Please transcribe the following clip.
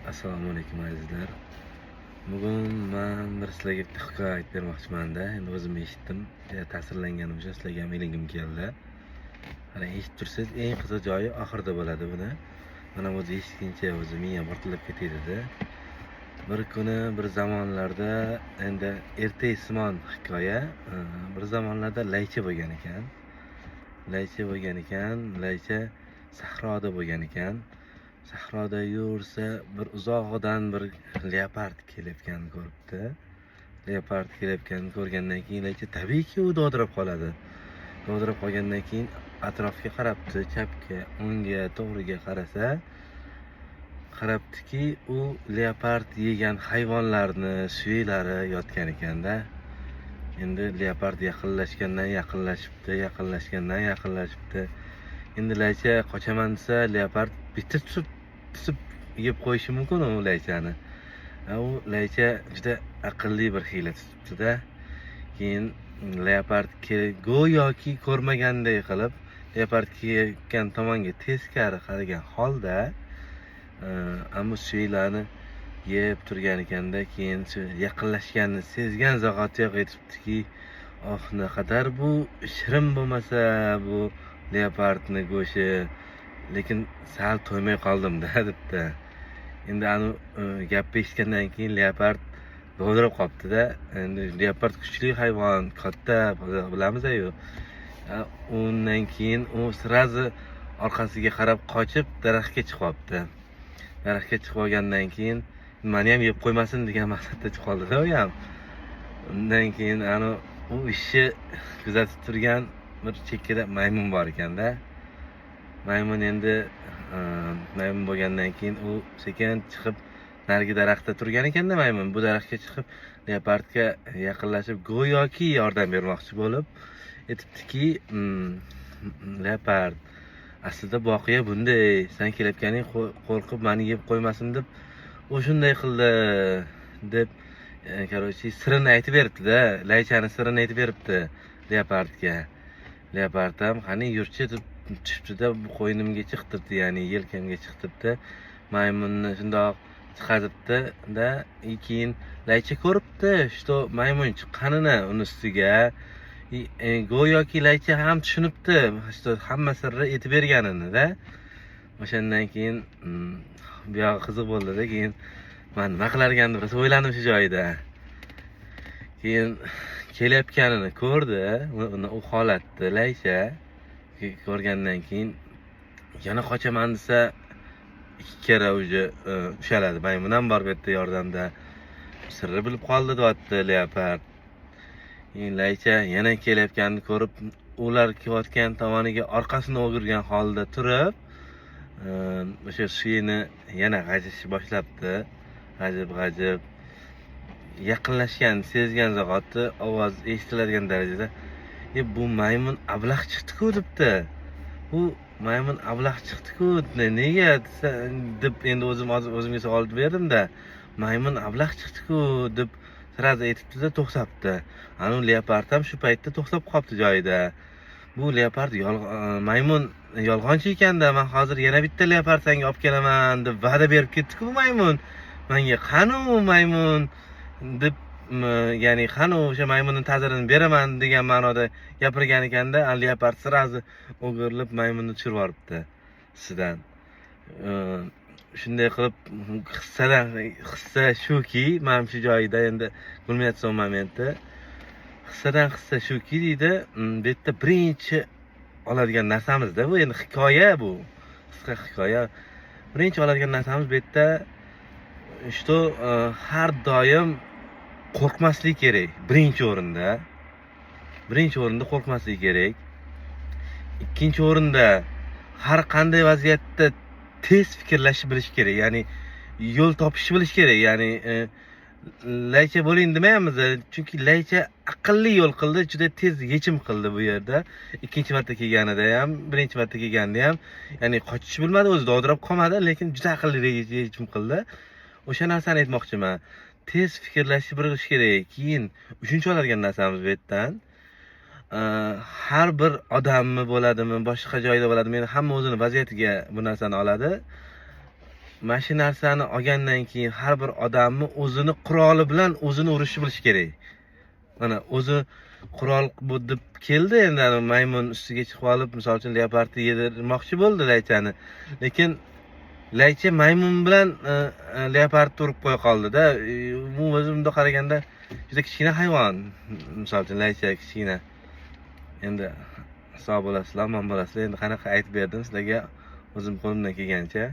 Assalomu alaykum azizlar. Bugun men bir sizlarga bitta hikoya aytib bermoqchiman-da. Endi o'zim eshitdim, ta'sirlanganim uchun sizlarga ham ilgim keldi. Qarang, eshitib tursangiz, eng qiziq joyi oxirida bo'ladi buni. Mana o'zi eshitguncha o'zi miyam portlab ketadi-da. Bir kuni bir zamonlarda, endi ertaksimon hikoya, bir zamonlarda laycha bo'lgan ekan. Laycha sahroda bo'lgan ekan. Sahroda yursa, bir uzoqdan bir leopard kelayotganini ko'ribdi. Leopard kelayotganini ko'rgandan keyin laycha tabiiyki u dovdirab qoladi. Dovdirab qolgandan keyin atrofga qarabdi, chapga, o'ngga, to'g'riga qarabdiki, u leopard yegan hayvonlarni suyaklari yotgan ekanda. Endi leopard yaqinlashibdi. Endi laycha qochaman desa, leopard bitta tutib yeb qo'yishi mumkin u laychani. U laycha juda aqlli bir hiyla tutibdi-da. Keyin leopard go'yoki ko'rmaganday qilib, leopard kelayotgan tomonga teskari qaragan holda ammo suylarni yeb turgan ekanda. Keyin yaqinlashganini sezgan zahotiyoq aytibdiki, "Oh, naqadar bu shirin bo'lmasa bu leopardni go'shti, lekin sal to'ymay qoldim-da" debdi. Endi gapni eshitgandan keyin leopard dovdirab qolibdi-da. Endi leopard kuchli hayvon, katta, bilamiz-ku. Undan keyin u sirazi orqasiga qarab qochib daraxtga chiqibdi. Daraxtga chiqib olgandan keyin meni ham yeb qo'ymasin degan maqsadda chiqib qoldi-da u ham. Undan keyin u ishni kuzatib turgan bir chekkada maymun bor ekanda. Maymun bo'lgandan keyin u sekin chiqib narigi daraxtda turgan ekanda. Maymun bu daraxtga chiqib leopardga yaqinlashib go'yoki yordam bermoqchi bo'lib aytibdiki, "Leopard, aslida voqea bunday. Sen kelayotganing qo'rqib meni yeb qo'ymasin deb o'shunday qildi" deb sirini aytib beribdi-da. Laychani sirini aytib beribdi leopardga. Leopard ham "Qani yurchi" deb tushibdi-da, qo'ynimga chiqtirdi, ya'ni yelkamga chiqtirdi. Maymunni shundoq chiqaribdi-da. Keyin laycha ko'ribdi, что maymun chiqqanini uni ustiga. Go'yoki laycha ham tushunibdi, что hamma sirni aytib berganini-da. O'shandan keyin bu yog'i qiziq bo'ldi-da. Keyin men nima qilar ekan deb o'yladim shu joyida. Keyin kelayotganini ko'rdi, u holatda laycha ko'rgandan keyin yana qochaman desa, ikki kera ushaladi. Maymun ham bor bu yerda yordamda. Sirni bilib qoldi deyapti leopard. Keyin laycha yana kelayotganini ko'rib, ular kelayotgan tomoniga orqasini o'girgan holda turib, o'sha suyini yana g'ajishni boshlabdi. G'ajib yaqinlashgan sezgan zahoti ovoz eshitiladigan darajada, "Bu maymun ablah chiqdi-ku" debdi. "Bu maymun ablah chiqdi-ku, nega?" deb endi o'zimga savol berdim-da. "Maymun ablah chiqdi-ku" deb sirazi aytibdi-da, to'xtabdi. Leopard ham shu paytda to'xtab qolibdi joyida. Bu leopard maymun yolg'onchi ekanda, "Men hozir yana bitta leopard senga olib kelaman" deb va'da berib ketdi-ku bu maymun. Menga "Qani u maymun" deb, ya'ni "Qani o'sha maymunning ta'zirini beraman" degan ma'noda gapirgan ekanda. Leopard sirazi o'girilib maymunni tushirib yuboribdi ustidan. Shunday qilib hissa shuki, men shu joyida endi kulminatsion momenti. Hissa shuki deydi, bu yerda birinchi oladigan narsamiz-da, bu endi hikoya, bu qisqa hikoya. Birinchi oladigan narsamiz bu yerda что har doim qo'rqmaslik kerak. Birinchi o'rinda qo'rqmaslik kerak. Ikkinchi o'rinda har qanday vaziyatda tez fikrlashni bilish kerak. Ya'ni yo'l topishni bilish kerak. Ya'ni laycha bo'ling demaymiz, chunki laycha aqlli yo'l qildi, juda tez yechim qildi bu yerda. Ikkinchi marta kelganida ham, birinchi marta kelganda ham, ya'ni qochishni bilmadi, o'zi dovdirab qolmadi, lekin juda aqlli yechim qildi. O'sha narsani aytmoqchiman. Tez fikrlashni bilish kerak. Keyin uchinchi oladigan narsamiz bu yerdan, har bir odammi bo'ladimi, boshqa joyda bo'ladimi, hamma o'zini vaziyatiga bu narsani oladi. mana shu narsani olgandan keyin har bir odamni o'zini quroli bilan o'zini urishni bilishi kerak. Mana o'zi qurol bu deb keldi, endi ana maymun ustiga chiqib olib, misol uchun leopardni yedirmoqchi bo'ldi laychani. Lekin laycha maymun bilan leopardni urib qo'ya qoldi-da. Bu o'zi bunday qaraganda juda kichkina hayvon. Misol uchun laycha kichkina. Endi sog' bo'lasizlar, omon bo'lasizlar. Endi qanaqa aytib berdim sizlarga o'zim qo'limdan kelganicha.